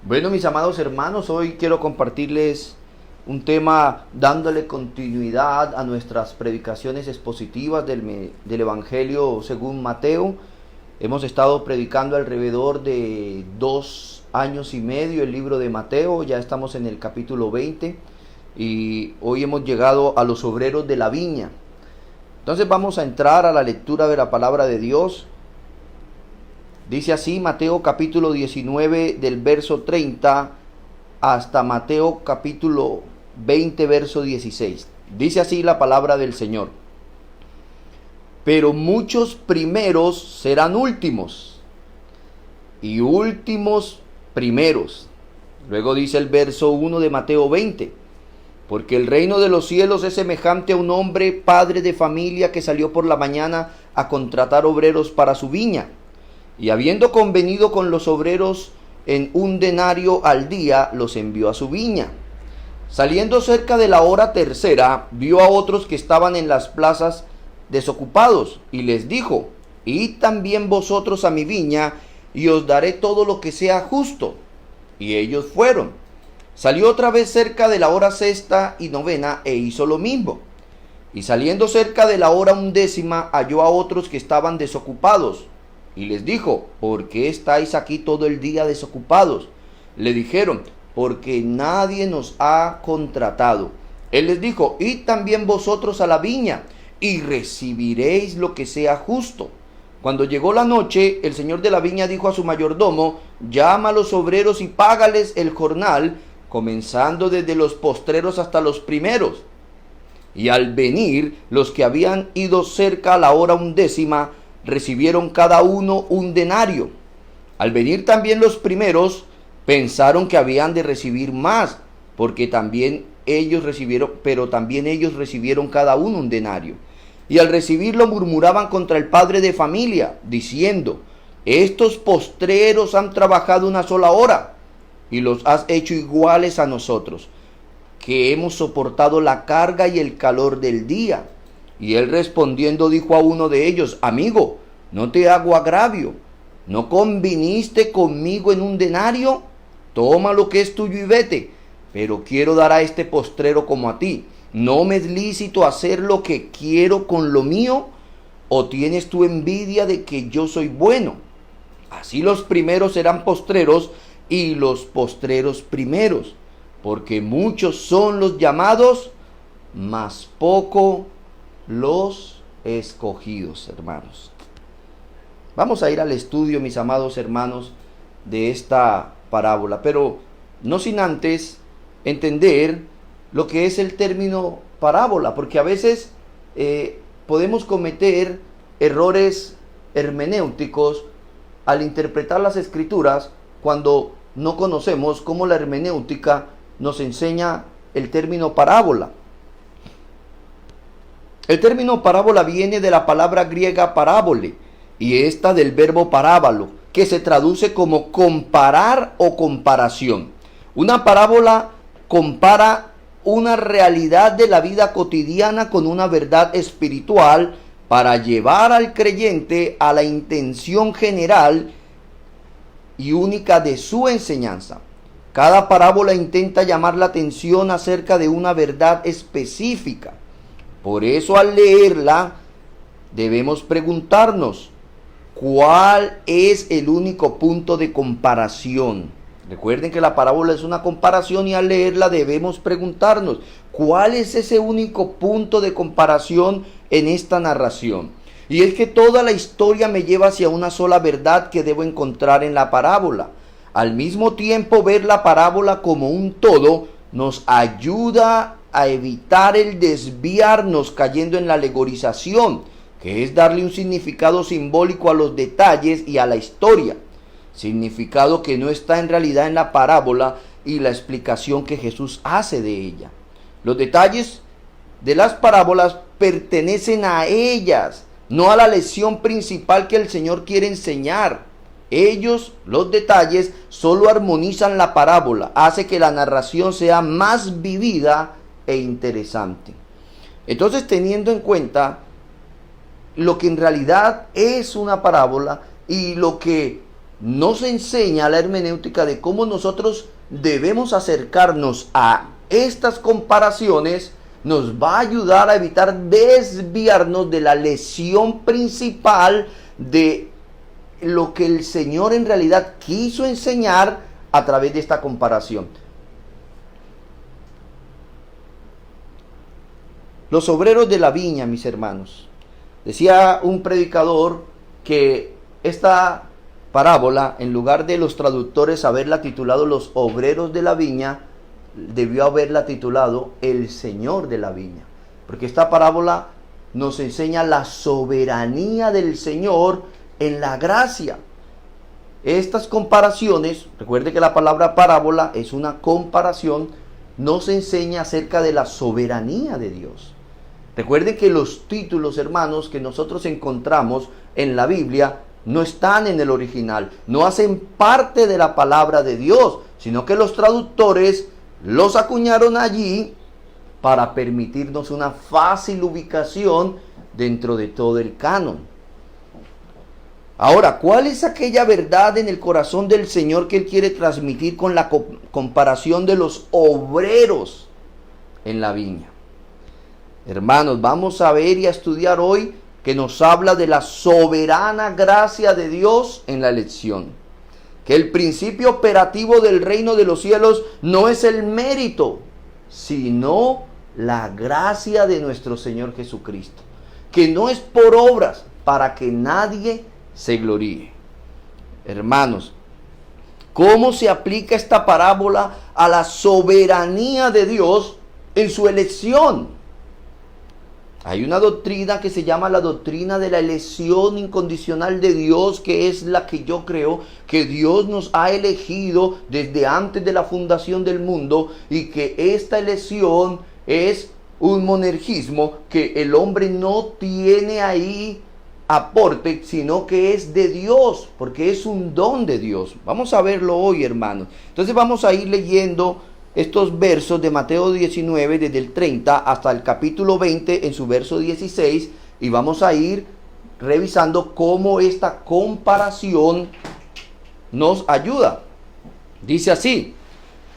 Bueno, mis amados hermanos, hoy quiero compartirles un tema dándole continuidad a nuestras predicaciones expositivas del Evangelio según Mateo. Hemos estado predicando alrededor de 2 años y medio el libro de Mateo, ya estamos en el capítulo 20 y hoy hemos llegado a los obreros de la viña. Entonces vamos a entrar a la lectura de la palabra de Dios. Dice así Mateo capítulo 19 del verso 30 hasta Mateo capítulo 20 verso 16. Dice así la palabra del Señor. Pero muchos primeros serán últimos y últimos primeros. Luego dice el verso 1 de Mateo 20. Porque el reino de los cielos es semejante a un hombre, padre de familia, que salió por la mañana a contratar obreros para su viña. Y habiendo convenido con los obreros en 1 denario al día, los envió a su viña. Saliendo cerca de la hora tercera, vio a otros que estaban en las plazas desocupados, y les dijo: Id también vosotros a mi viña, y os daré todo lo que sea justo. Y ellos fueron. Salió otra vez cerca de la hora sexta y novena, e hizo lo mismo. Y saliendo cerca de la hora 11, halló a otros que estaban desocupados, y les dijo: ¿Por qué estáis aquí todo el día desocupados? Le dijeron: porque nadie nos ha contratado. Él les dijo: Id también vosotros a la viña, y recibiréis lo que sea justo. Cuando llegó la noche, el señor de la viña dijo a su mayordomo: llama a los obreros y págales el jornal, comenzando desde los postreros hasta los primeros. Y al venir, los que habían ido cerca a la hora 11, recibieron cada uno 1 denario. Al venir también los primeros, pensaron que habían de recibir más, porque también ellos recibieron cada uno 1 denario. Y al recibirlo murmuraban contra el padre de familia, diciendo: estos postreros han trabajado 1 sola hora, y los has hecho iguales a nosotros, que hemos soportado la carga y el calor del día. Y él respondiendo dijo a uno de ellos: amigo, no te hago agravio, ¿no conviniste conmigo en 1 denario? Toma lo que es tuyo y vete. Pero quiero dar a este postrero como a ti. ¿No me es lícito hacer lo que quiero con lo mío? ¿O tienes tú envidia de que yo soy bueno? Así los primeros serán postreros, y los postreros primeros. Porque muchos son los llamados, mas poco los escogidos, hermanos. Vamos a ir al estudio, mis amados hermanos, de esta parábola, pero no sin antes entender lo que es el término parábola, porque a veces podemos cometer errores hermenéuticos al interpretar las escrituras cuando no conocemos cómo la hermenéutica nos enseña el término parábola. El término parábola viene de la palabra griega parábole, y esta del verbo parábalo, que se traduce como comparar o comparación. Una parábola compara una realidad de la vida cotidiana con una verdad espiritual para llevar al creyente a la intención general y única de su enseñanza. Cada parábola intenta llamar la atención acerca de una verdad específica. Por eso, al leerla, debemos preguntarnos: ¿cuál es el único punto de comparación? Recuerden que la parábola es una comparación, y al leerla debemos preguntarnos: ¿cuál es ese único punto de comparación en esta narración? Y es que toda la historia me lleva hacia una sola verdad que debo encontrar en la parábola. Al mismo tiempo, ver la parábola como un todo nos ayuda a evitar el desviarnos cayendo en la alegorización, que es darle un significado simbólico a los detalles y a la historia, significado que no está en realidad en la parábola y la explicación que Jesús hace de ella. Los detalles de las parábolas pertenecen a ellas, no a la lección principal que el Señor quiere enseñar. Ellos, los detalles, solo armonizan la parábola, hace que la narración sea más vivida e interesante. Entonces, teniendo en cuenta lo que en realidad es una parábola y lo que nos enseña la hermenéutica de cómo nosotros debemos acercarnos a estas comparaciones, nos va a ayudar a evitar desviarnos de la lesión principal de lo que el Señor en realidad quiso enseñar a través de esta comparación. Los obreros de la viña, mis hermanos. Decía un predicador que esta parábola, en lugar de los traductores haberla titulado Los obreros de la viña, debió haberla titulado El Señor de la viña. Porque esta parábola nos enseña la soberanía del Señor en la gracia. Estas comparaciones, recuerde que la palabra parábola es una comparación, nos enseña acerca de la soberanía de Dios. Recuerden que los títulos, hermanos, que nosotros encontramos en la Biblia no están en el original, no hacen parte de la palabra de Dios, sino que los traductores los acuñaron allí para permitirnos una fácil ubicación dentro de todo el canon. Ahora, ¿cuál es aquella verdad en el corazón del Señor que Él quiere transmitir con la comparación de los obreros en la viña? Hermanos, vamos a ver y a estudiar hoy que nos habla de la soberana gracia de Dios en la elección. Que el principio operativo del reino de los cielos no es el mérito, sino la gracia de nuestro Señor Jesucristo. Que no es por obras para que nadie se gloríe. Hermanos, ¿cómo se aplica esta parábola a la soberanía de Dios en su elección? Hay una doctrina que se llama la doctrina de la elección incondicional de Dios, que es la que yo creo que Dios nos ha elegido desde antes de la fundación del mundo, y que esta elección es un monergismo, que el hombre no tiene ahí aporte, sino que es de Dios, porque es un don de Dios. Vamos a verlo hoy, hermanos. Entonces vamos a ir leyendo estos versos de Mateo 19, desde el 30 hasta el capítulo 20, en su verso 16, y vamos a ir revisando cómo esta comparación nos ayuda. Dice así: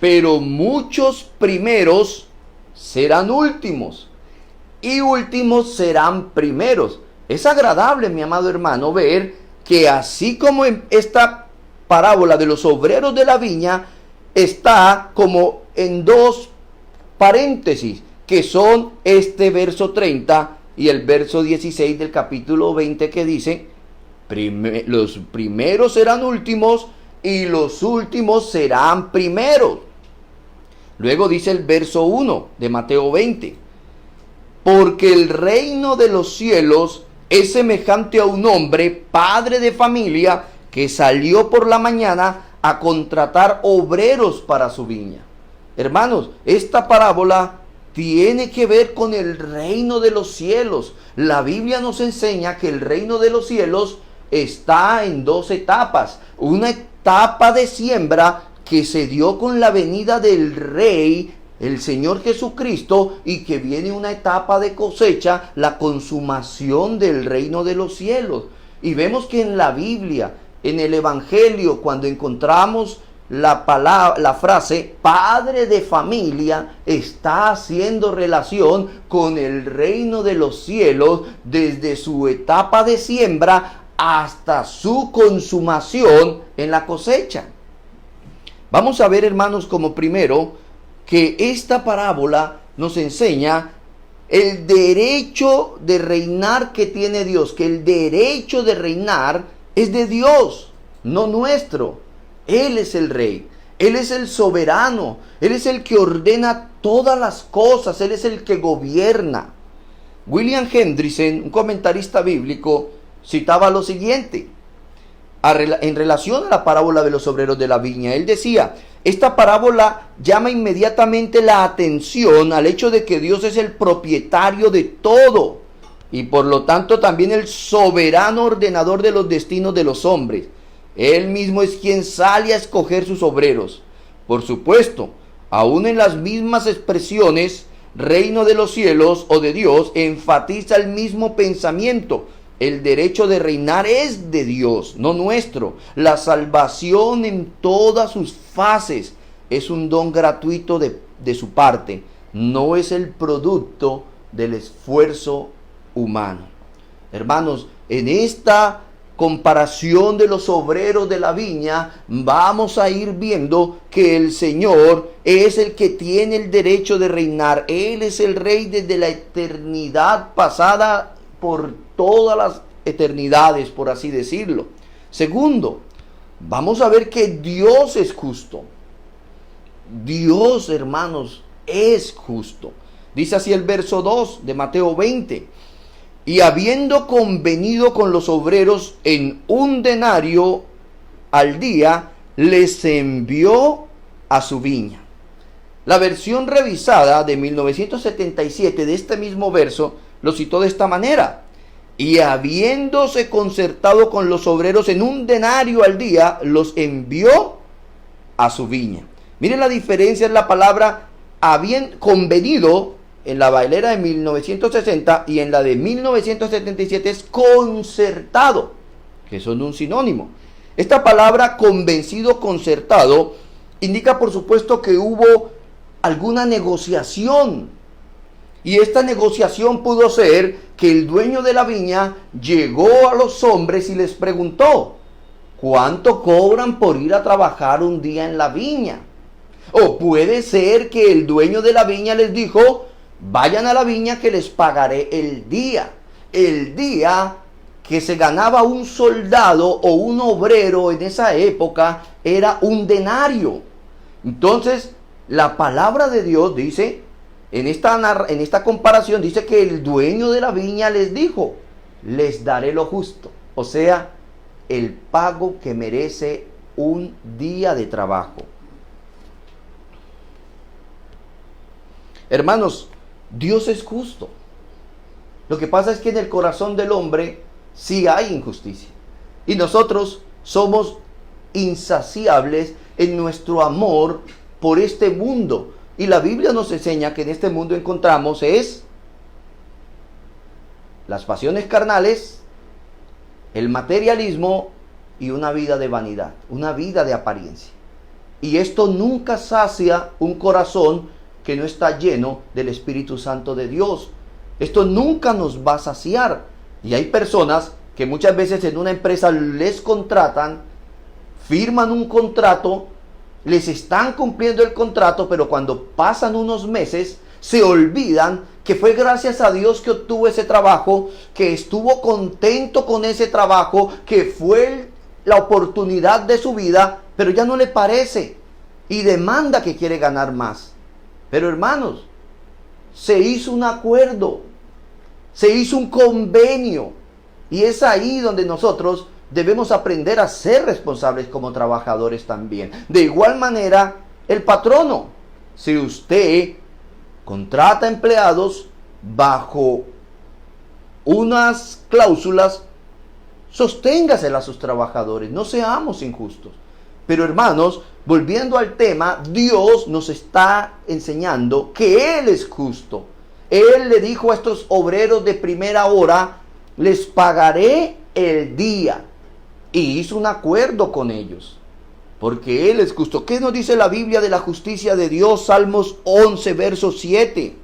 pero muchos primeros serán últimos, y últimos serán primeros. Es agradable, mi amado hermano, ver que así como en esta parábola de los obreros de la viña, está como en dos paréntesis, que son este verso 30 y el verso 16 del capítulo 20, que dice: los primeros serán últimos y los últimos serán primeros. Luego dice el verso 1 de Mateo 20: porque el reino de los cielos es semejante a un hombre, padre de familia, que salió por la mañana a contratar obreros para su viña. Hermanos, esta parábola tiene que ver con el reino de los cielos. La Biblia nos enseña que el reino de los cielos está en dos etapas. Una etapa de siembra que se dio con la venida del Rey, el Señor Jesucristo, y que viene una etapa de cosecha, la consumación del reino de los cielos. Y vemos que en la Biblia, en el Evangelio, cuando encontramos la frase padre de familia, está haciendo relación con el reino de los cielos desde su etapa de siembra hasta su consumación en la cosecha. Vamos a ver, hermanos, como primero, que esta parábola nos enseña el derecho de reinar que tiene Dios, que el derecho de reinar es de Dios, no nuestro. Él es el Rey, Él es el soberano, Él es el que ordena todas las cosas, Él es el que gobierna. William Hendrickson, un comentarista bíblico, citaba lo siguiente en relación a la parábola de los obreros de la viña. Él decía: esta parábola llama inmediatamente la atención al hecho de que Dios es el propietario de todo, y por lo tanto también el soberano ordenador de los destinos de los hombres. Él mismo es quien sale a escoger sus obreros. Por supuesto, aún en las mismas expresiones, reino de los cielos o de Dios, enfatiza el mismo pensamiento, El derecho de reinar es de Dios, no nuestro. La salvación en todas sus fases es un don gratuito de su parte. No es el producto del esfuerzo humano. Hermanos, en esta comparación de los obreros de la viña, vamos a ir viendo que el Señor es el que tiene el derecho de reinar. Él es el Rey desde la eternidad pasada por todas las eternidades, por así decirlo. Segundo, vamos a ver que Dios es justo. Dios, hermanos, es justo. Dice así el verso 2 de Mateo 20. Y habiendo convenido con los obreros en un denario al día, les envió a su viña. La versión revisada de 1977 de este mismo verso lo citó de esta manera: y habiéndose concertado con los obreros en un denario al día, los envió a su viña. Miren la diferencia en la palabra habían convenido. En la Valera de 1960 y en la de 1977 es concertado, que son un sinónimo. Esta palabra convencido, concertado, indica por supuesto que hubo alguna negociación. Y esta negociación pudo ser que el dueño de la viña llegó a los hombres y les preguntó: ¿cuánto cobran por ir a trabajar un día en la viña? O puede ser que el dueño de la viña les dijo: vayan a la viña que les pagaré el día. El día que se ganaba un soldado o un obrero en esa época era un denario. Entonces, la palabra de Dios dice, en esta comparación, dice que el dueño de la viña les dijo: les daré lo justo. O sea, el pago que merece un día de trabajo. Hermanos, Dios es justo. Lo que pasa es que en el corazón del hombre sí hay injusticia. Y nosotros somos insaciables en nuestro amor por este mundo. Y la Biblia nos enseña que en este mundo encontramos las pasiones carnales, el materialismo y una vida de vanidad, una vida de apariencia. Y esto nunca sacia un corazón que no está lleno del Espíritu Santo de Dios. Esto nunca nos va a saciar. Y hay personas que muchas veces en una empresa les contratan, firman un contrato, les están cumpliendo el contrato, pero cuando pasan unos meses se olvidan que fue gracias a Dios que obtuvo ese trabajo, que estuvo contento con ese trabajo, que fue la oportunidad de su vida, pero ya no le parece y demanda que quiere ganar más. Pero hermanos, se hizo un acuerdo, se hizo un convenio, y es ahí donde nosotros debemos aprender a ser responsables como trabajadores también. De igual manera, el patrono, si usted contrata empleados bajo unas cláusulas, sosténgaselas a sus trabajadores, no seamos injustos. Pero hermanos, volviendo al tema, Dios nos está enseñando que Él es justo. Él le dijo a estos obreros de primera hora: les pagaré el día. Y hizo un acuerdo con ellos, porque Él es justo. ¿Qué nos dice la Biblia de la justicia de Dios? Salmos 11, verso 7.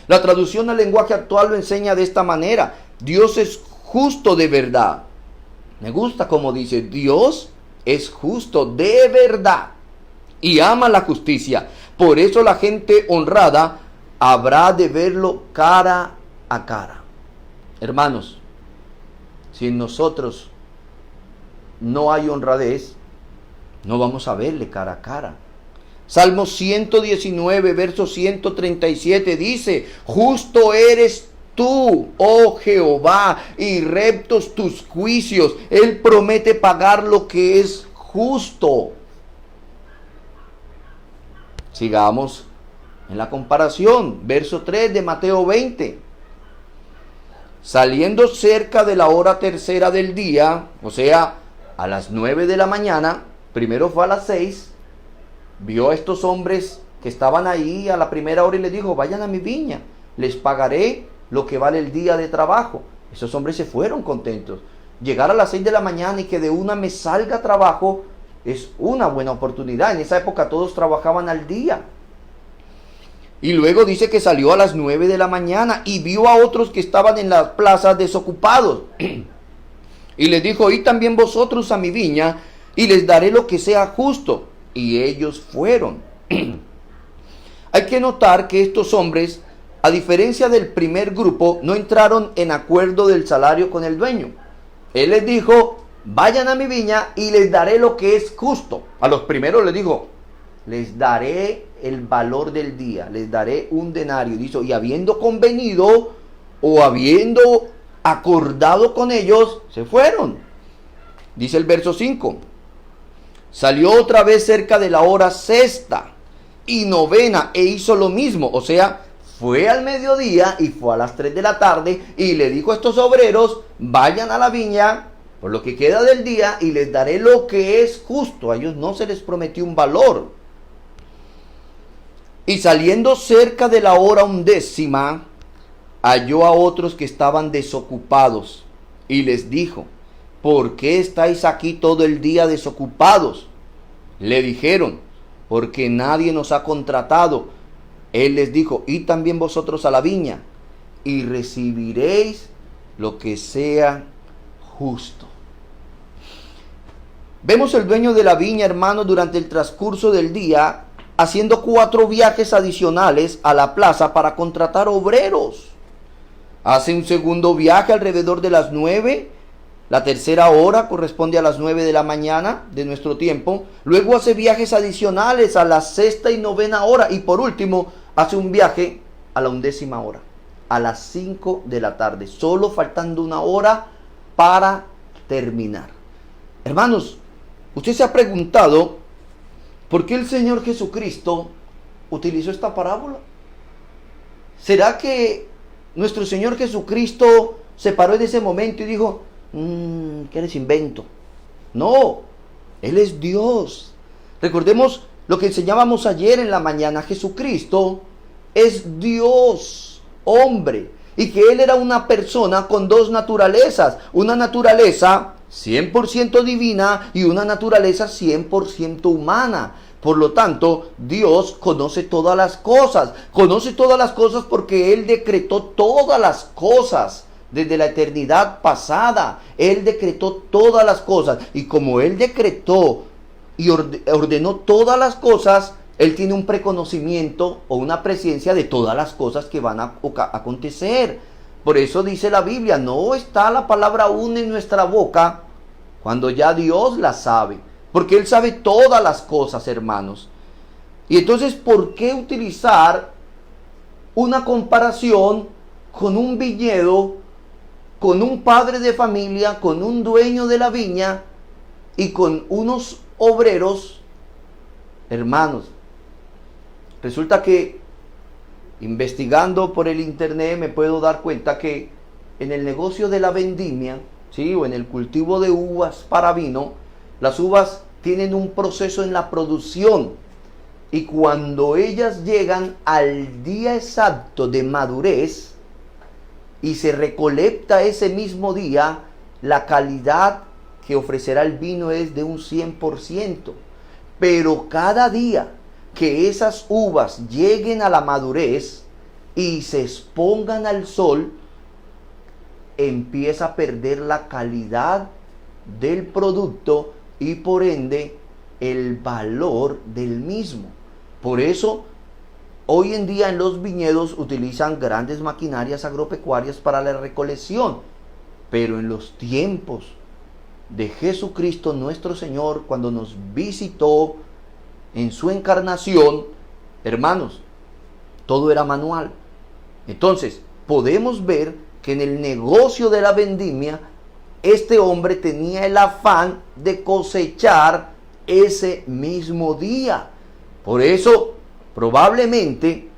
La traducción al lenguaje actual lo enseña de esta manera: Dios es justo de verdad. Me gusta como dice: Dios es justo de verdad y ama la justicia. Por eso la gente honrada habrá de verlo cara a cara. Hermanos, si en nosotros no hay honradez, no vamos a verle cara a cara. Salmo 119, verso 137 dice: justo eres tú, oh Jehová, y rectos tus juicios. Él promete pagar lo que es justo. Sigamos en la comparación. Verso 3 de Mateo 20. Saliendo cerca de la hora tercera del día, o sea, a las 9 de la mañana, primero fue a las 6, vio a estos hombres que estaban ahí a la primera hora y les dijo: vayan a mi viña, les pagaré lo que vale el día de trabajo. Esos hombres se fueron contentos. Llegar a las 6 de la mañana y que de una me salga trabajo es una buena oportunidad. En esa época todos trabajaban al día. Y luego dice que salió a las 9 de la mañana y vio a otros que estaban en las plazas desocupados. Y les dijo, id también vosotros a mi viña y les daré lo que sea justo. Y ellos fueron. Hay que notar que estos hombres, a diferencia del primer grupo, no entraron en acuerdo del salario con el dueño. Él les dijo, vayan a mi viña y les daré lo que es justo. A los primeros les dijo, les daré el valor del día, les daré un denario. Dice, y habiendo convenido o habiendo acordado con ellos, se fueron. Dice el verso 5. Salió otra vez cerca de la hora sexta y novena e hizo lo mismo. O sea, fue al mediodía y fue a las 3 de la tarde y le dijo a estos obreros, vayan a la viña por lo que queda del día y les daré lo que es justo. A ellos no se les prometió un valor. Y saliendo cerca de la hora 11, halló a otros que estaban desocupados y les dijo, ¿por qué estáis aquí todo el día desocupados? Le dijeron, porque nadie nos ha contratado. Él les dijo, id también vosotros a la viña y recibiréis lo que sea justo. Vemos el dueño de la viña, hermano, durante el transcurso del día, haciendo 4 viajes adicionales a la plaza para contratar obreros. Hace un segundo viaje alrededor de las 9. La tercera hora corresponde a las 9 de la mañana de nuestro tiempo. Luego hace viajes adicionales a la 6ª y 9ª hora. Y por último, hace un viaje a la 11ª hora, a las 5 de la tarde. Solo faltando 1 hora para terminar. Hermanos, usted se ha preguntado, ¿por qué el Señor Jesucristo utilizó esta parábola? ¿Será que nuestro Señor Jesucristo se paró en ese momento y dijo, ¿qué eres invento? No, Él es Dios. Recordemos lo que enseñábamos ayer en la mañana. Jesucristo es Dios, hombre, y que Él era una persona con 2 naturalezas. Una naturaleza 100% divina y una naturaleza 100% humana. Por lo tanto, Dios conoce todas las cosas. Conoce todas las cosas porque Él decretó todas las cosas. Desde la eternidad pasada, Él decretó todas las cosas. Y como Él decretó y ordenó todas las cosas, Él tiene un preconocimiento o una presciencia de todas las cosas que van a acontecer. Por eso dice la Biblia, no está la palabra aún en nuestra boca cuando ya Dios la sabe. Porque Él sabe todas las cosas, hermanos. Y entonces, ¿por qué utilizar una comparación con un viñedo, con un padre de familia, con un dueño de la viña y con unos obreros? Hermanos, resulta que investigando por el internet me puedo dar cuenta que en el negocio de la vendimia, ¿sí?, o en el cultivo de uvas para vino, las uvas tienen un proceso en la producción y cuando ellas llegan al día exacto de madurez y se recolecta ese mismo día, la calidad que ofrecerá el vino es de un 100%. Pero cada día que esas uvas lleguen a la madurez y se expongan al sol, empieza a perder la calidad del producto y por ende el valor del mismo. Por eso hoy en día en los viñedos utilizan grandes maquinarias agropecuarias para la recolección, pero en los tiempos de Jesucristo nuestro Señor, cuando nos visitó en su encarnación, hermanos, todo era manual. Entonces podemos ver que en el negocio de la vendimia este hombre tenía el afán de cosechar ese mismo día. Por eso probablemente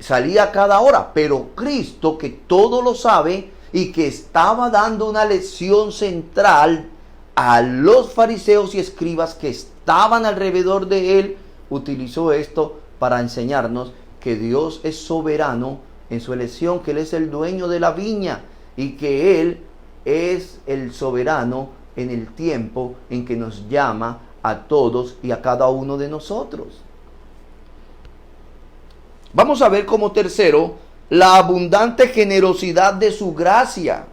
salía cada hora. Pero Cristo, que todo lo sabe y que estaba dando una lección central a los fariseos y escribas que estaban alrededor de él, utilizó esto para enseñarnos que Dios es soberano en su elección, que Él es el dueño de la viña y que Él es el soberano en el tiempo en que nos llama a todos y a cada uno de nosotros. Vamos a ver como tercero la abundante generosidad de su gracia.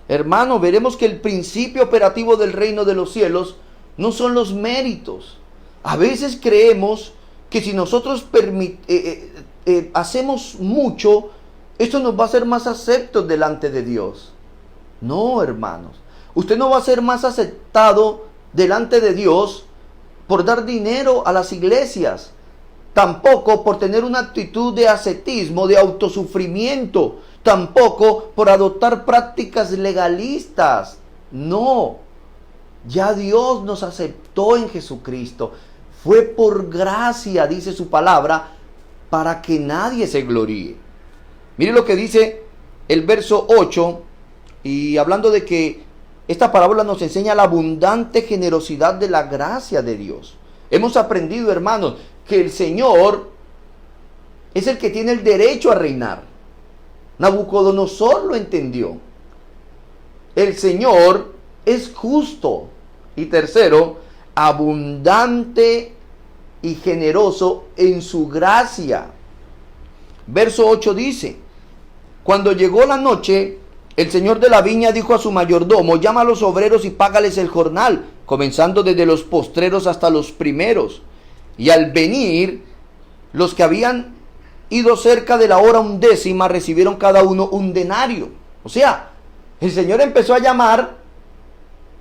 Hermano, veremos que el principio operativo del reino de los cielos no son los méritos. A veces creemos que si nosotros hacemos mucho, esto nos va a hacer más aceptos delante de Dios. No, hermanos. Usted no va a ser más aceptado delante de Dios por dar dinero a las iglesias. Tampoco por tener una actitud de ascetismo, de autosufrimiento. Tampoco por adoptar prácticas legalistas. No. Ya Dios nos aceptó en Jesucristo. Fue por gracia, dice su palabra, para que nadie se gloríe. Mire lo que dice el verso 8, y hablando de que esta parábola nos enseña la abundante generosidad de la gracia de Dios. Hemos aprendido, hermanos, que el Señor es el que tiene el derecho a reinar. Nabucodonosor lo entendió. El Señor es justo. Y tercero, abundante y generoso en su gracia. Verso 8 dice: cuando llegó la noche, el señor de la viña dijo a su mayordomo: llama a los obreros y págales el jornal, comenzando desde los postreros hasta los primeros. Y al venir, los que habían ido cerca de la hora 10 recibieron cada uno un denario. O sea, el Señor empezó a llamar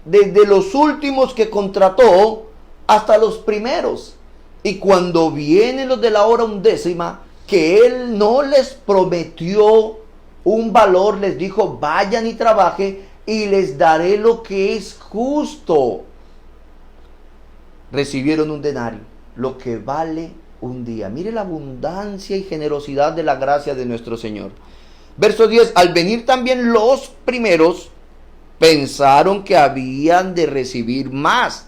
desde los últimos que contrató hasta los primeros. Y cuando vienen los de la hora 10, que Él no les prometió un valor, les dijo: vayan y trabajen y les daré lo que es justo. Recibieron un denario, lo que vale un día. Mire la abundancia y generosidad de la gracia de nuestro Señor. Verso 10: al venir también los primeros, pensaron que habían de recibir más,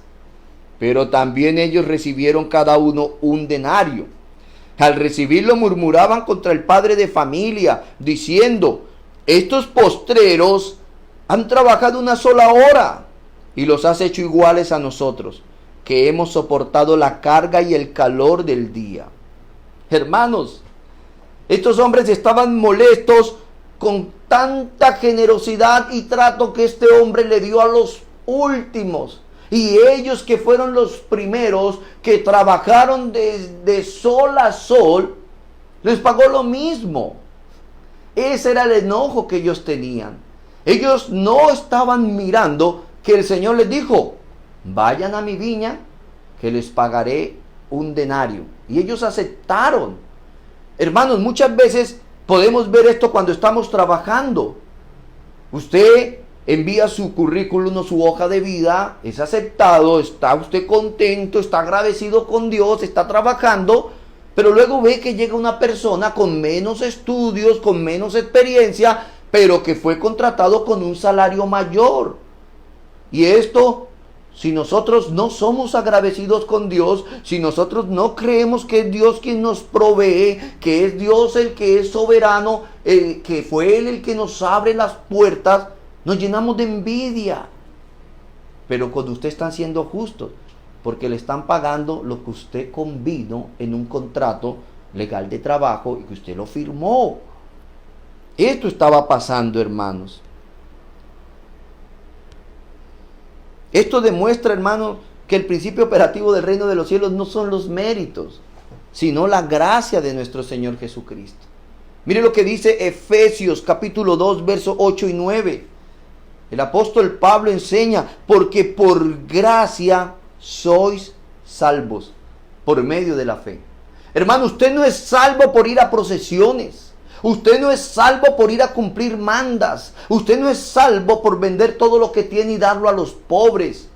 pero también ellos recibieron cada uno un denario. Al recibirlo murmuraban contra el padre de familia, diciendo: estos postreros han trabajado una sola hora y los has hecho iguales a nosotros, que hemos soportado la carga y el calor del día. Hermanos, estos hombres estaban molestos con tanta generosidad y trato que este hombre le dio a los últimos. Y ellos, que fueron los primeros, que trabajaron de sol a sol, les pagó lo mismo. Ese era el enojo que ellos tenían. Ellos no estaban mirando que el Señor les dijo: vayan a mi viña, que les pagaré un denario. Y ellos aceptaron. Hermanos, muchas veces podemos ver esto cuando estamos trabajando. Usted envía su currículum o su hoja de vida, es aceptado, está usted contento, está agradecido con Dios, está trabajando, pero luego ve que llega una persona con menos estudios, con menos experiencia, pero que fue contratado con un salario mayor. Y esto, si nosotros no somos agradecidos con Dios, si nosotros no creemos que es Dios quien nos provee, que es Dios el que es soberano, que fue Él el que nos abre las puertas, nos llenamos de envidia. Pero cuando usted está siendo justo, porque le están pagando lo que usted convino en un contrato legal de trabajo y que usted lo firmó. Esto estaba pasando, hermanos. Esto demuestra, hermanos, que el principio operativo del reino de los cielos no son los méritos, sino la gracia de nuestro Señor Jesucristo. Mire lo que dice Efesios capítulo 2, versos 8 y 9. El apóstol Pablo enseña: porque por gracia sois salvos por medio de la fe. Hermano, usted no es salvo por ir a procesiones. Usted no es salvo por ir a cumplir mandas. Usted no es salvo por vender todo lo que tiene y darlo a los pobres.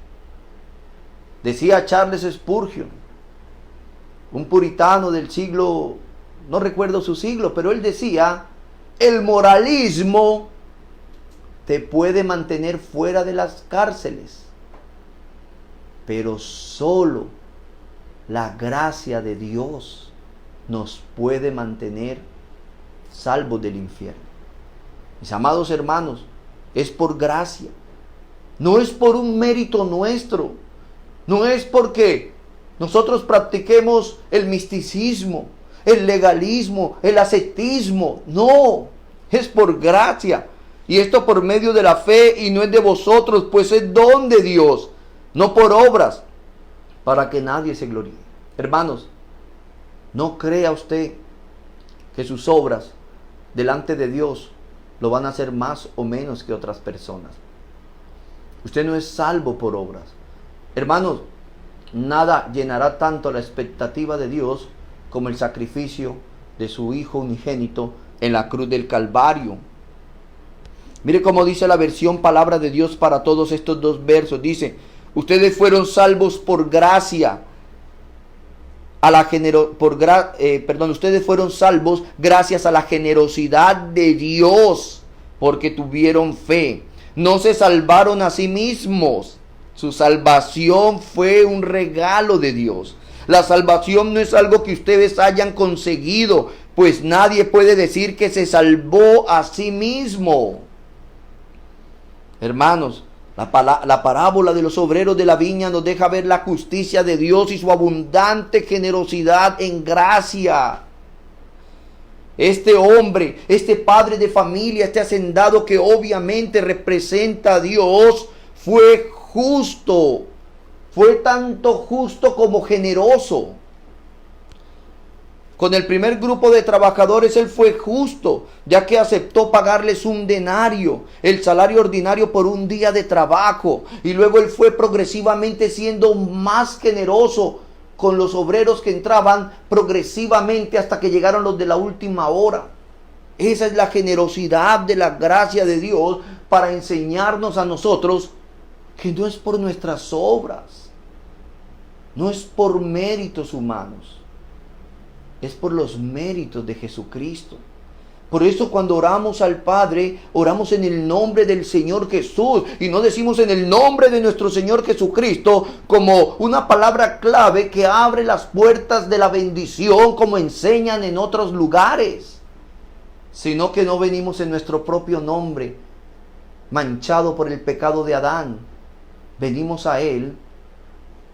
Decía Charles Spurgeon, un puritano del siglo, no recuerdo su siglo, pero él decía: el moralismo te puede mantener fuera de las cárceles, pero solo la gracia de Dios nos puede mantener salvos del infierno. Mis amados hermanos, es por gracia. No es por un mérito nuestro. No es porque nosotros practiquemos el misticismo, el legalismo, el ascetismo. No, es por gracia. Y esto por medio de la fe, y no es de vosotros, pues es don de Dios, no por obras, para que nadie se gloríe. Hermanos, no crea usted que sus obras delante de Dios lo van a hacer más o menos que otras personas. Usted no es salvo por obras. Hermanos, nada llenará tanto la expectativa de Dios como el sacrificio de su Hijo unigénito en la cruz del Calvario. Mire cómo dice la versión Palabra de Dios para todos estos dos versos. Dice, ustedes fueron salvos por gracia. Ustedes fueron salvos gracias a la generosidad de Dios, porque tuvieron fe. No se salvaron a sí mismos. Su salvación fue un regalo de Dios. La salvación no es algo que ustedes hayan conseguido, pues nadie puede decir que se salvó a sí mismo. Hermanos, la parábola de los obreros de la viña nos deja ver la justicia de Dios y su abundante generosidad en gracia. Este hombre, este padre de familia, este hacendado que obviamente representa a Dios, fue justo. Fue tanto justo como generoso. Con el primer grupo de trabajadores él fue justo, ya que aceptó pagarles un denario, el salario ordinario por un día de trabajo. Y luego él fue progresivamente siendo más generoso con los obreros que entraban progresivamente hasta que llegaron los de la última hora. Esa es la generosidad de la gracia de Dios para enseñarnos a nosotros que no es por nuestras obras, no es por méritos humanos, es por los méritos de Jesucristo. Por eso cuando oramos al Padre, oramos en el nombre del Señor Jesús y no decimos en el nombre de nuestro Señor Jesucristo como una palabra clave que abre las puertas de la bendición como enseñan en otros lugares, sino que no venimos en nuestro propio nombre manchado por el pecado de Adán. Venimos a Él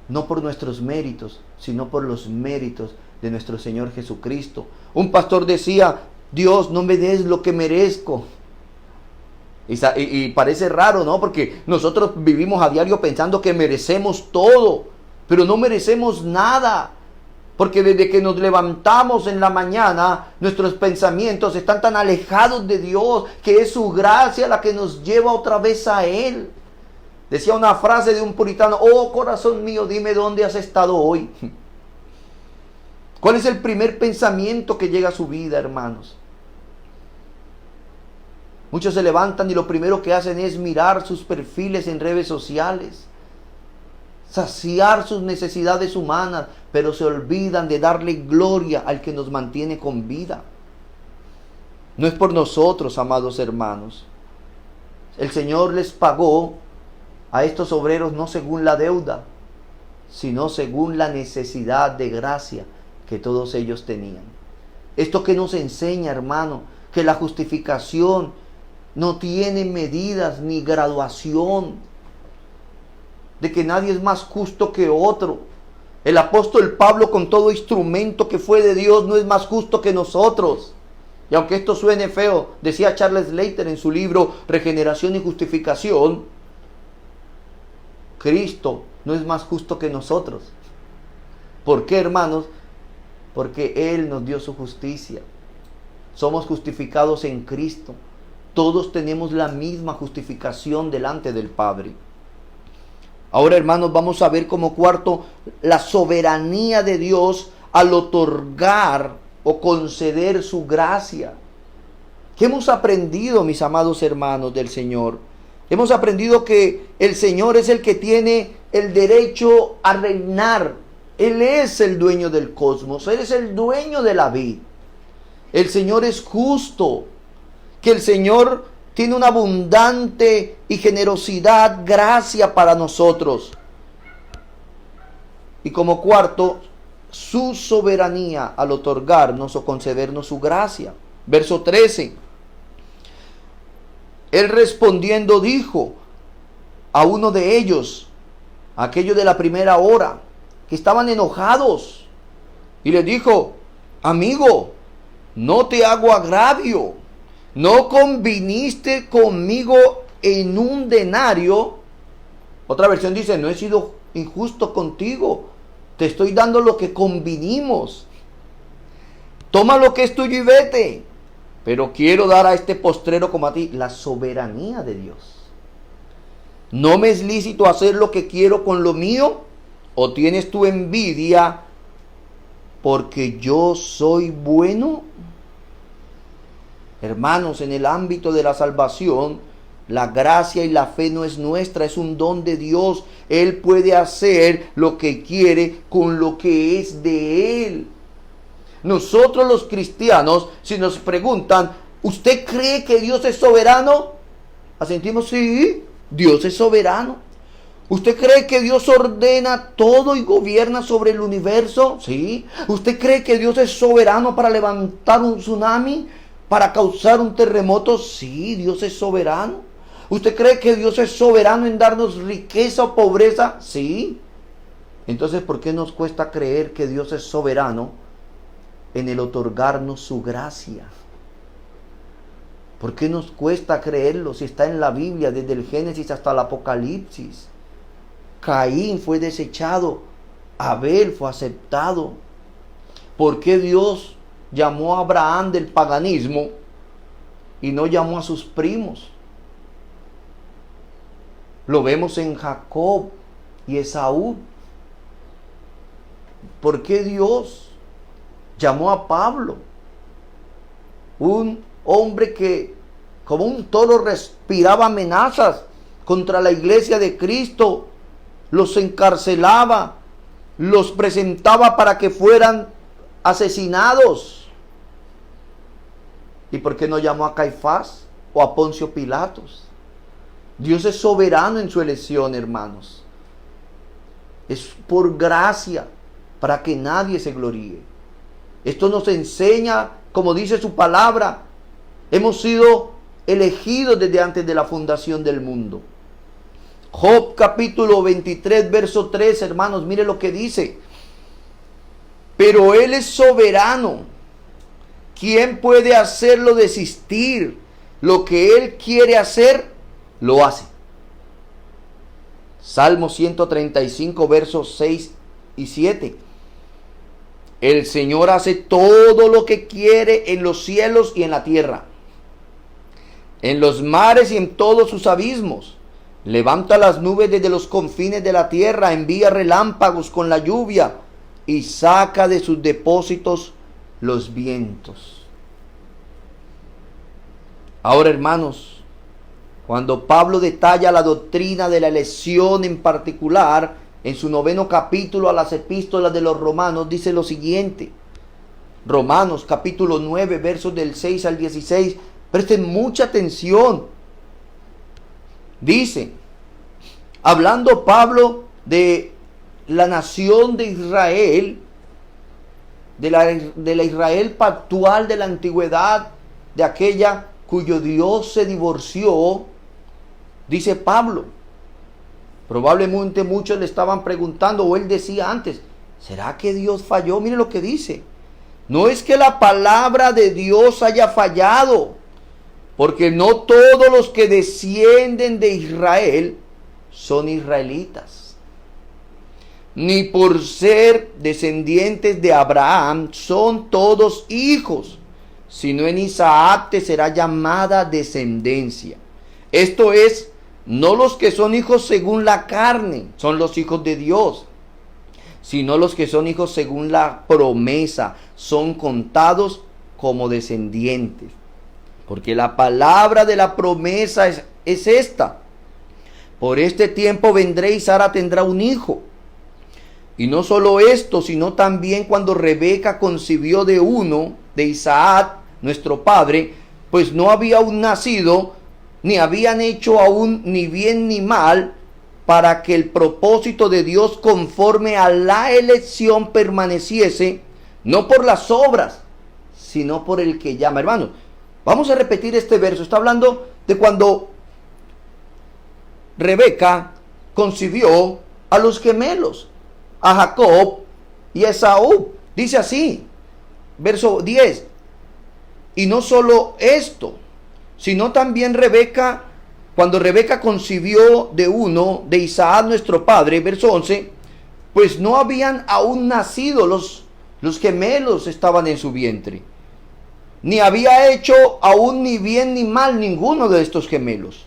no por nuestros méritos, sino por los méritos de nuestro Señor Jesucristo. Un pastor decía, Dios, no me des lo que merezco. Y parece raro, ¿no? Porque nosotros vivimos a diario pensando que merecemos todo, pero no merecemos nada. Porque desde que nos levantamos en la mañana, nuestros pensamientos están tan alejados de Dios, que es su gracia la que nos lleva otra vez a Él. Decía una frase de un puritano, oh corazón mío, dime dónde has estado hoy. ¿Cuál es el primer pensamiento que llega a su vida, hermanos? Muchos se levantan y lo primero que hacen es mirar sus perfiles en redes sociales, saciar sus necesidades humanas, pero se olvidan de darle gloria al que nos mantiene con vida. No es por nosotros, amados hermanos. El Señor les pagó a estos obreros no según la deuda, sino según la necesidad de gracia que todos ellos tenían. Esto que nos enseña, hermano, que la justificación no tiene medidas ni graduación, de que nadie es más justo que otro. El apóstol Pablo, con todo instrumento que fue de Dios, no es más justo que nosotros. Y aunque esto suene feo, decía Charles Slater en su libro Regeneración y Justificación, Cristo no es más justo que nosotros. ¿Por qué, hermanos? Porque Él nos dio su justicia. Somos justificados en Cristo. Todos tenemos la misma justificación delante del Padre. Ahora, hermanos, vamos a ver como cuarto la soberanía de Dios al otorgar o conceder su gracia. ¿Qué hemos aprendido, mis amados hermanos del Señor? Hemos aprendido que el Señor es el que tiene el derecho a reinar. Él es el dueño del cosmos, Él es el dueño de la vida. El Señor es justo, que el Señor tiene una abundante y generosidad, gracia para nosotros. Y como cuarto, su soberanía al otorgarnos o concedernos su gracia. Verso 13. Él respondiendo dijo a uno de ellos, aquellos de la primera hora, que estaban enojados, y les dijo: amigo, no te hago agravio, ¿no conviniste conmigo en un denario? Otra versión dice: no he sido injusto contigo, te estoy dando lo que convinimos. Toma lo que es tuyo y vete. Pero quiero dar a este postrero como a ti la soberanía de Dios. ¿No me es lícito hacer lo que quiero con lo mío? ¿O tienes tu envidia porque yo soy bueno? Hermanos, en el ámbito de la salvación, la gracia y la fe no es nuestra, es un don de Dios. Él puede hacer lo que quiere con lo que es de Él. Nosotros los cristianos, si nos preguntan, ¿usted cree que Dios es soberano? Asentimos: sí, Dios es soberano. ¿Usted cree que Dios ordena todo y gobierna sobre el universo? Sí. ¿Usted cree que Dios es soberano para levantar un tsunami, para causar un terremoto? Sí, Dios es soberano. ¿Usted cree que Dios es soberano en darnos riqueza o pobreza? Sí. Entonces, ¿por qué nos cuesta creer que Dios es soberano en el otorgarnos su gracia? ¿Por qué nos cuesta creerlo si está en la Biblia desde el Génesis hasta el Apocalipsis? Caín fue desechado, Abel fue aceptado. ¿Por qué Dios llamó a Abraham del paganismo y no llamó a sus primos? Lo vemos en Jacob y Esaú. ¿Por qué Dios llamó a Pablo, un hombre que como un toro respiraba amenazas contra la iglesia de Cristo, los encarcelaba, los presentaba para que fueran asesinados? ¿Y por qué no llamó a Caifás o a Poncio Pilatos? Dios es soberano en su elección, hermanos. Es por gracia, para que nadie se gloríe. Esto nos enseña, como dice su palabra, hemos sido elegidos desde antes de la fundación del mundo. Job capítulo 23, verso 3, hermanos, mire lo que dice. Pero Él es soberano. ¿Quién puede hacerlo desistir? Lo que Él quiere hacer, lo hace. Salmo 135, versos 6 y 7. El Señor hace todo lo que quiere en los cielos y en la tierra, en los mares y en todos sus abismos. Levanta las nubes desde los confines de la tierra, envía relámpagos con la lluvia y saca de sus depósitos los vientos. Ahora, hermanos, cuando Pablo detalla la doctrina de la elección en particular, en su 9º capítulo a las epístolas de los Romanos, dice lo siguiente. Romanos capítulo 9, versos del 6 al 16. Presten mucha atención. Dice, hablando Pablo de la nación de Israel, de la Israel pactual de la antigüedad, de aquella cuyo Dios se divorció, dice Pablo. Probablemente muchos le estaban preguntando, o él decía antes, ¿será que Dios falló? Mire lo que dice. No es que la palabra de Dios haya fallado, porque no todos los que descienden de Israel son israelitas. Ni por ser descendientes de Abraham son todos hijos, sino en Isaac te será llamada descendencia. Esto es, no los que son hijos según la carne son los hijos de Dios, sino los que son hijos según la promesa son contados como descendientes. Porque la palabra de la promesa es esta: por este tiempo vendré y Sara tendrá un hijo. Y no solo esto, sino también cuando Rebeca concibió de uno, de Isaac, nuestro padre, pues no había aún nacido, ni habían hecho aún ni bien ni mal, para que el propósito de Dios conforme a la elección permaneciese, no por las obras, sino por el que llama. Hermanos, vamos a repetir este verso. Está hablando de cuando Rebeca concibió a los gemelos, a Jacob y a Esaú. Dice así, verso 10. Y no solo esto, sino también Rebeca, cuando Rebeca concibió de Isaac nuestro padre, verso 11, pues no habían aún nacido los gemelos, estaban en su vientre. Ni había hecho aún ni bien ni mal ninguno de estos gemelos.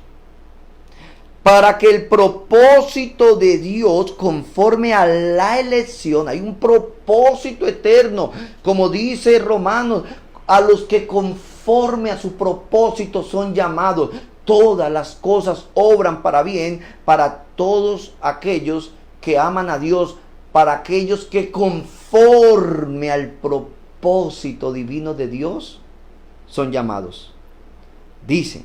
Para que el propósito de Dios, conforme a la elección, hay un propósito eterno, como dice Romanos, a los que conforme a su propósito son llamados. Todas las cosas obran para bien, para todos aquellos que aman a Dios, para aquellos que conforme al propósito divino de Dios son llamados. Dice,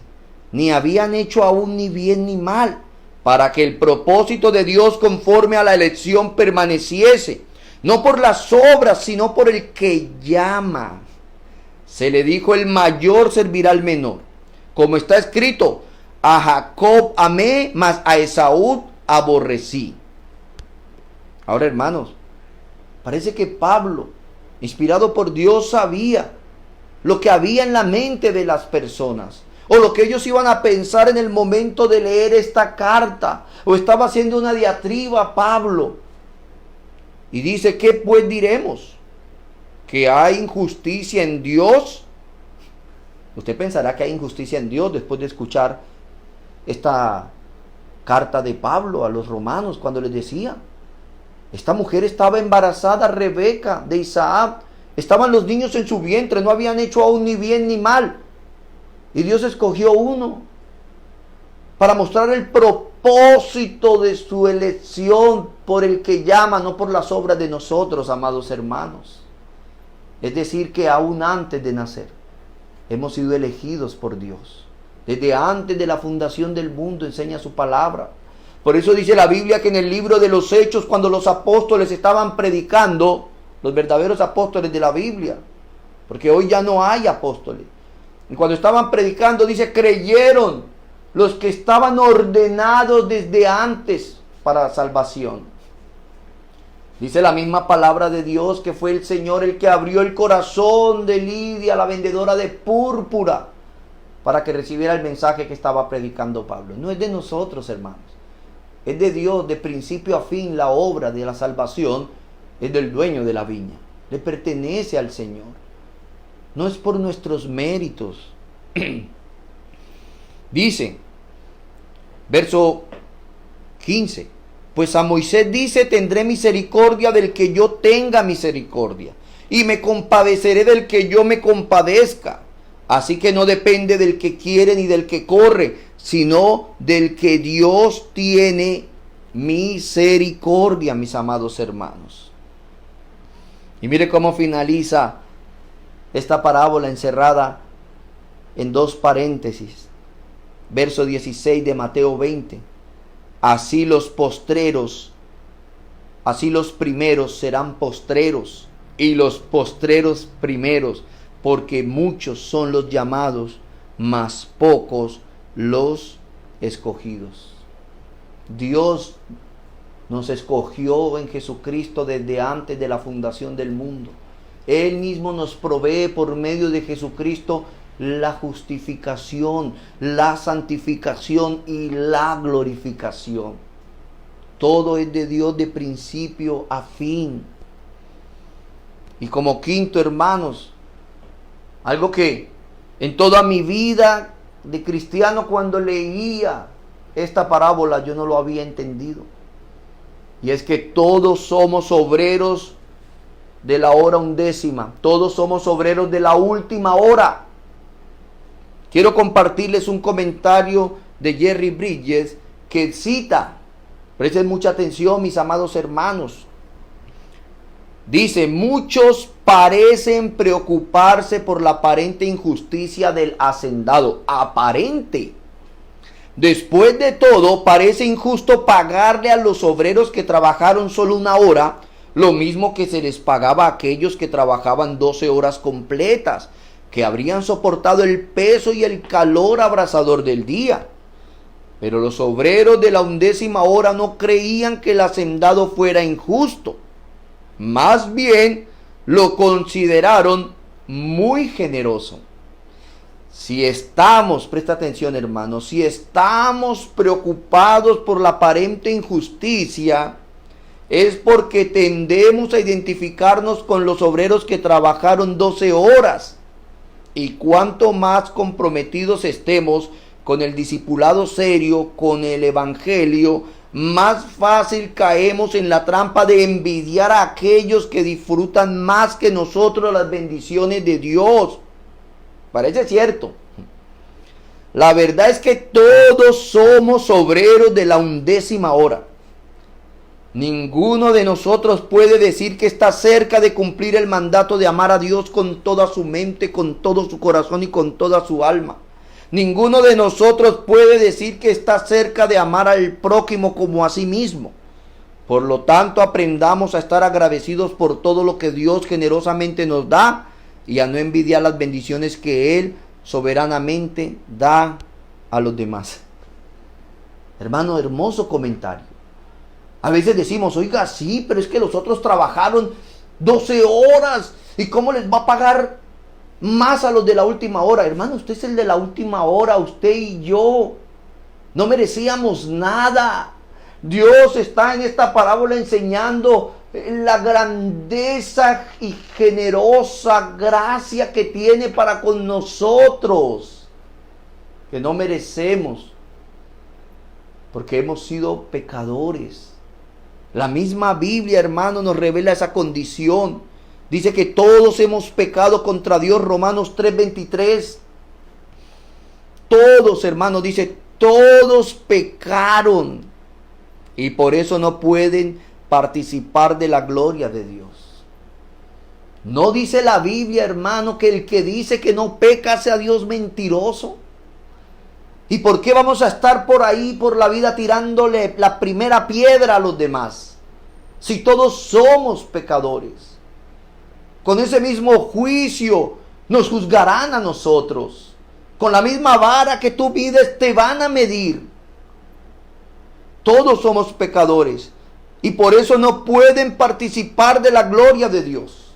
ni habían hecho aún ni bien ni mal, para que el propósito de Dios conforme a la elección permaneciese, no por las obras, sino por el que llama. Se le dijo, el mayor servirá al menor. Como está escrito, a Jacob amé, mas a Esaú aborrecí. Ahora, hermanos, parece que Pablo, inspirado por Dios, sabía lo que había en la mente de las personas, o lo que ellos iban a pensar en el momento de leer esta carta, o estaba haciendo una diatriba Pablo. Y dice, ¿qué pues diremos? ¿Que hay injusticia en Dios? Usted pensará que hay injusticia en Dios después de escuchar esta carta de Pablo a los romanos, cuando les decía, esta mujer estaba embarazada, Rebeca, de Isaac, estaban los niños en su vientre, no habían hecho aún ni bien ni mal, y Dios escogió uno para mostrar el propósito de su elección por el que llama, no por las obras de nosotros, amados hermanos. Es decir, que aún antes de nacer hemos sido elegidos por Dios. Desde antes de la fundación del mundo enseña su palabra. Por eso dice la Biblia que en el libro de los Hechos, cuando los apóstoles estaban predicando, los verdaderos apóstoles de la Biblia, porque hoy ya no hay apóstoles, y cuando estaban predicando, dice, creyeron los que estaban ordenados desde antes para salvación. Dice la misma palabra de Dios que fue el Señor el que abrió el corazón de Lidia, la vendedora de púrpura, para que recibiera el mensaje que estaba predicando Pablo. No es de nosotros, hermanos. Es de Dios, de principio a fin. La obra de la salvación es del dueño de la viña. Le pertenece al Señor. No es por nuestros méritos. Dice, verso 15. Pues a Moisés dice, tendré misericordia del que yo tenga misericordia, y me compadeceré del que yo me compadezca. Así que no depende del que quiere ni del que corre, sino del que Dios tiene misericordia, mis amados hermanos. Y mire cómo finaliza esta parábola encerrada en dos paréntesis. Verso 16 de Mateo 20. Así los primeros serán postreros, y los postreros primeros, porque muchos son los llamados, mas pocos los escogidos. Dios nos escogió en Jesucristo desde antes de la fundación del mundo. Él mismo nos provee por medio de Jesucristo la justificación, la santificación y la glorificación. Todo es de Dios de principio a fin. Y como quinto, hermanos, algo que en toda mi vida de cristiano, cuando leía esta parábola, yo no lo había entendido. Y es que todos somos obreros de la hora undécima. Todos somos obreros de la última hora. Quiero compartirles un comentario de Jerry Bridges que cita, presten mucha atención, mis amados hermanos. Dice, muchos parecen preocuparse por la aparente injusticia del hacendado. Aparente. Después de todo, parece injusto pagarle a los obreros que trabajaron solo una hora lo mismo que se les pagaba a aquellos que trabajaban 12 horas completas, que habrían soportado el peso y el calor abrasador del día. Pero los obreros de la 11ª hora no creían que el hacendado fuera injusto. Más bien lo consideraron muy generoso. Si estamos, presta atención hermano, si estamos preocupados por la aparente injusticia, es porque tendemos a identificarnos con los obreros que trabajaron 12 horas. Y cuanto más comprometidos estemos con el discipulado serio, con el evangelio, más fácil caemos en la trampa de envidiar a aquellos que disfrutan más que nosotros las bendiciones de Dios. Parece cierto. La verdad es que todos somos obreros de la 11ª hora. Ninguno de nosotros puede decir que está cerca de cumplir el mandato de amar a Dios con toda su mente, con todo su corazón y con toda su alma. Ninguno de nosotros puede decir que está cerca de amar al prójimo como a sí mismo. Por lo tanto, aprendamos a estar agradecidos por todo lo que Dios generosamente nos da y a no envidiar las bendiciones que Él soberanamente da a los demás. Hermano, hermoso comentario. A veces decimos, oiga, sí, pero es que los otros trabajaron 12 horas. ¿Y cómo les va a pagar más a los de la última hora? Hermano, usted es el de la última hora, usted y yo. No merecíamos nada. Dios está en esta parábola enseñando la grandeza y generosa gracia que tiene para con nosotros, que no merecemos, porque hemos sido pecadores. La misma Biblia, hermano, nos revela esa condición. Dice que todos hemos pecado contra Dios, Romanos 3:23. Todos, hermano, dice, todos pecaron y por eso no pueden participar de la gloria de Dios. ¿No dice la Biblia, hermano, que el que dice que no peca sea Dios mentiroso? ¿Y por qué vamos a estar por ahí, por la vida, tirándole la primera piedra a los demás? Si todos somos pecadores. Con ese mismo juicio nos juzgarán a nosotros. Con la misma vara que tú mides te van a medir. Todos somos pecadores y por eso no pueden participar de la gloria de Dios.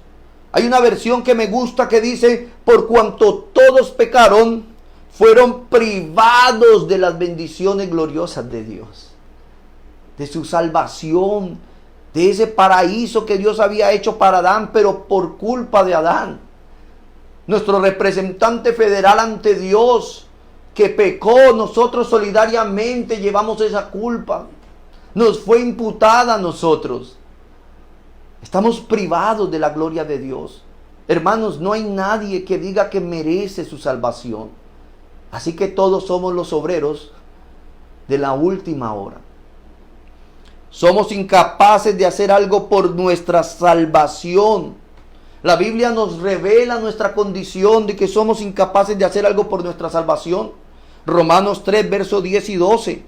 Hay una versión que me gusta que dice, por cuanto todos pecaron, fueron privados de las bendiciones gloriosas de Dios, de su salvación, de ese paraíso que Dios había hecho para Adán, pero por culpa de Adán. Nuestro representante federal ante Dios, que pecó, nosotros solidariamente llevamos esa culpa. Nos fue imputada a nosotros. Estamos privados de la gloria de Dios. Hermanos, no hay nadie que diga que merece su salvación. Así que todos somos los obreros de la última hora. Somos incapaces de hacer algo por nuestra salvación. La Biblia nos revela nuestra condición de que somos incapaces de hacer algo por nuestra salvación. Romanos 3, versos 10 y 12.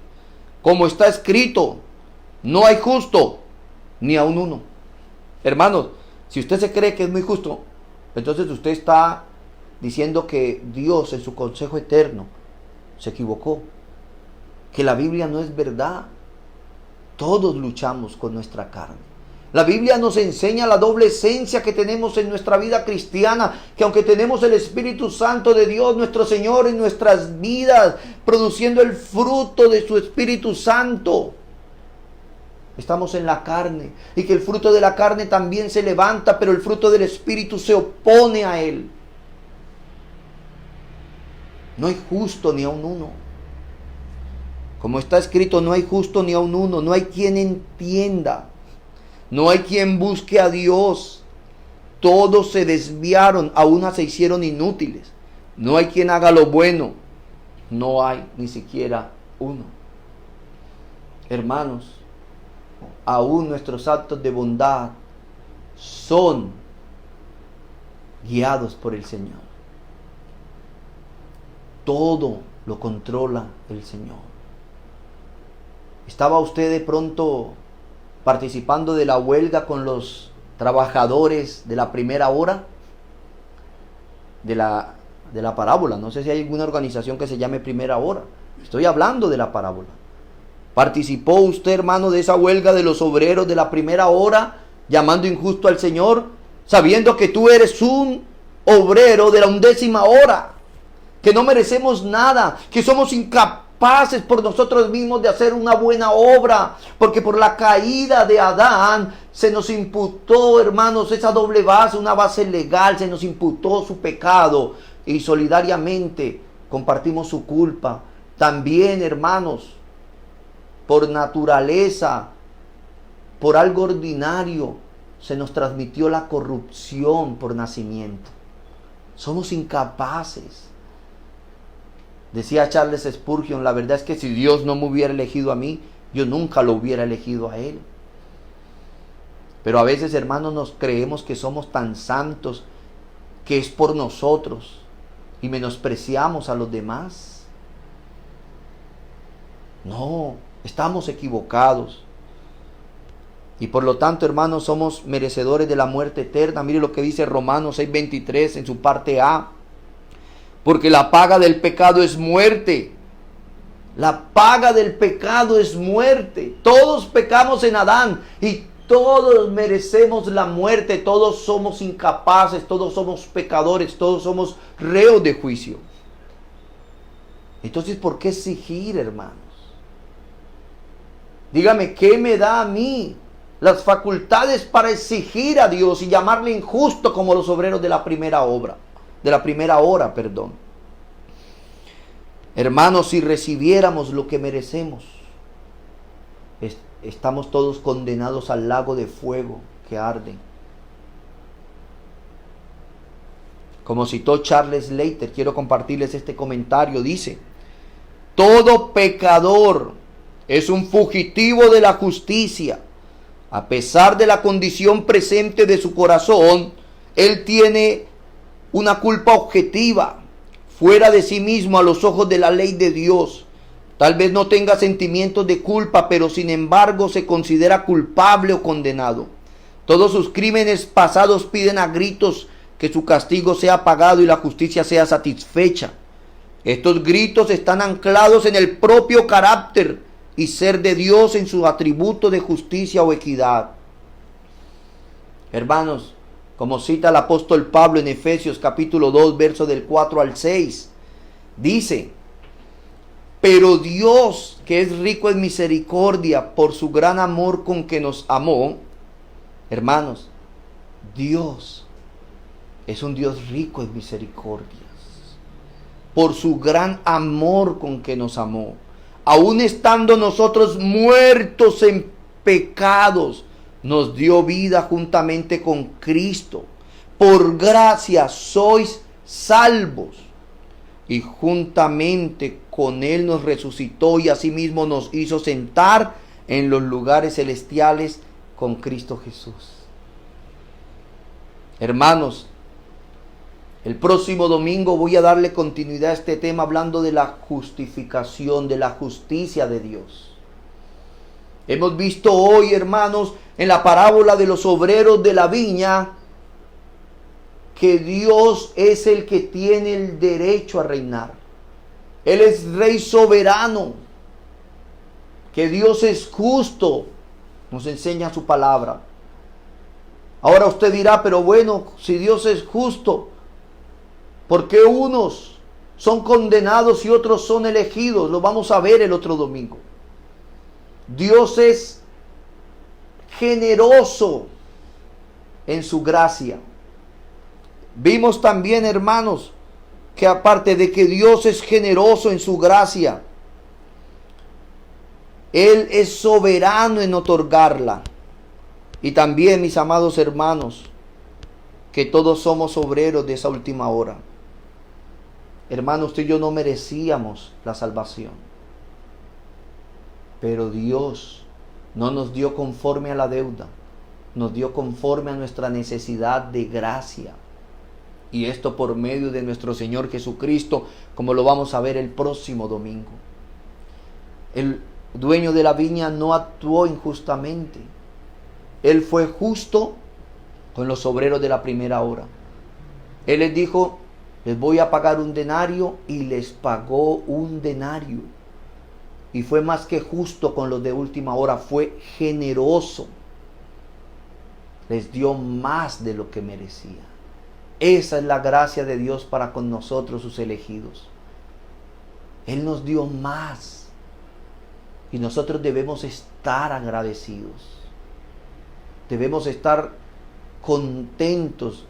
Como está escrito, no hay justo ni aun uno. Hermanos, si usted se cree que es muy justo, entonces usted está diciendo que Dios en su consejo eterno se equivocó. Que la Biblia no es verdad. Todos luchamos con nuestra carne. La Biblia nos enseña la doble esencia que tenemos en nuestra vida cristiana, que aunque tenemos el Espíritu Santo de Dios, nuestro Señor, en nuestras vidas, produciendo el fruto de su Espíritu Santo, estamos en la carne, y que el fruto de la carne también se levanta, pero el fruto del Espíritu se opone a él. No hay justo ni aun uno. Como está escrito, no hay justo ni aun uno, no hay quien entienda. No hay quien busque a Dios. Todos se desviaron, a una se hicieron inútiles. No hay quien haga lo bueno. No hay ni siquiera uno. Hermanos, aún nuestros actos de bondad son guiados por el Señor. Todo lo controla el Señor. ¿Estaba usted de pronto participando de la huelga con los trabajadores de la primera hora de la parábola? No sé si hay alguna organización que se llame Primera Hora. Estoy hablando de la parábola. ¿Participó usted, hermano, de esa huelga de los obreros de la primera hora, llamando injusto al Señor, sabiendo que tú eres un obrero de la 11ª hora, que no merecemos nada, que somos incapaces por nosotros mismos de hacer una buena obra, porque por la caída de Adán se nos imputó, hermanos, esa doble base, una base legal, se nos imputó su pecado y solidariamente compartimos su culpa? También, hermanos, por naturaleza, por algo ordinario, se nos transmitió la corrupción por nacimiento. Somos incapaces. Decía Charles Spurgeon, la verdad es que si Dios no me hubiera elegido a mí, yo nunca lo hubiera elegido a Él. Pero a veces, hermanos, nos creemos que somos tan santos que es por nosotros y menospreciamos a los demás. No, estamos equivocados. Y por lo tanto, hermanos, somos merecedores de la muerte eterna. Mire lo que dice Romanos 6:23 en su parte A. Porque la paga del pecado es muerte. La paga del pecado es muerte. Todos pecamos en Adán y todos merecemos la muerte. Todos somos incapaces, todos somos pecadores, todos somos reos de juicio. Entonces, ¿por qué exigir, hermanos? Dígame, ¿qué me da a mí las facultades para exigir a Dios y llamarle injusto como los obreros de la primera hora? Hermanos, si recibiéramos lo que merecemos, estamos todos condenados al lago de fuego que arde. Como citó Charles Leiter, quiero compartirles este comentario, dice: todo pecador es un fugitivo de la justicia. A pesar de la condición presente de su corazón, él tiene una culpa objetiva, fuera de sí mismo a los ojos de la ley de Dios. Tal vez no tenga sentimientos de culpa, pero sin embargo se considera culpable o condenado. Todos sus crímenes pasados piden a gritos que su castigo sea pagado y la justicia sea satisfecha. Estos gritos están anclados en el propio carácter y ser de Dios en su atributo de justicia o equidad. Hermanos, como cita el apóstol Pablo en Efesios capítulo 2, versos del 4 al 6, dice: pero Dios, que es rico en misericordia por su gran amor con que nos amó, hermanos, Dios es un Dios rico en misericordias, por su gran amor con que nos amó, aun estando nosotros muertos en pecados, nos dio vida juntamente con Cristo. Por gracia sois salvos. Y juntamente con Él nos resucitó y asimismo nos hizo sentar en los lugares celestiales con Cristo Jesús. Hermanos, el próximo domingo voy a darle continuidad a este tema hablando de la justificación, de la justicia de Dios. Hemos visto hoy, hermanos, en la parábola de los obreros de la viña, que Dios es el que tiene el derecho a reinar. Él es Rey soberano, que Dios es justo, nos enseña su palabra. Ahora usted dirá, pero bueno, si Dios es justo, ¿por qué unos son condenados y otros son elegidos? Lo vamos a ver el otro domingo. Dios es generoso en su gracia. Vimos también, hermanos, que aparte de que Dios es generoso en su gracia, Él es soberano en otorgarla. Y también, mis amados hermanos, que todos somos obreros de esa última hora. Hermano, usted y yo no merecíamos la salvación, pero Dios no nos dio conforme a la deuda, nos dio conforme a nuestra necesidad de gracia. Y esto por medio de nuestro Señor Jesucristo, como lo vamos a ver el próximo domingo. El dueño de la viña no actuó injustamente. Él fue justo con los obreros de la primera hora. Él les dijo: les voy a pagar un denario, y les pagó un denario. y fue más que justo con los de última hora, fue generoso. Les dio más de lo que merecía. Esa es la gracia de Dios para con nosotros, sus elegidos. Él nos dio más y nosotros debemos estar agradecidos. Debemos estar contentos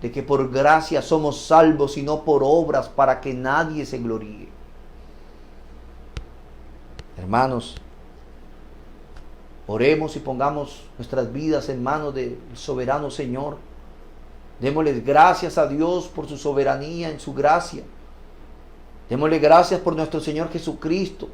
de que por gracia somos salvos y no por obras para que nadie se gloríe. Hermanos, oremos y pongamos nuestras vidas en manos del soberano Señor. Démosles gracias a Dios por su soberanía, en su gracia. Démosle gracias por nuestro Señor Jesucristo,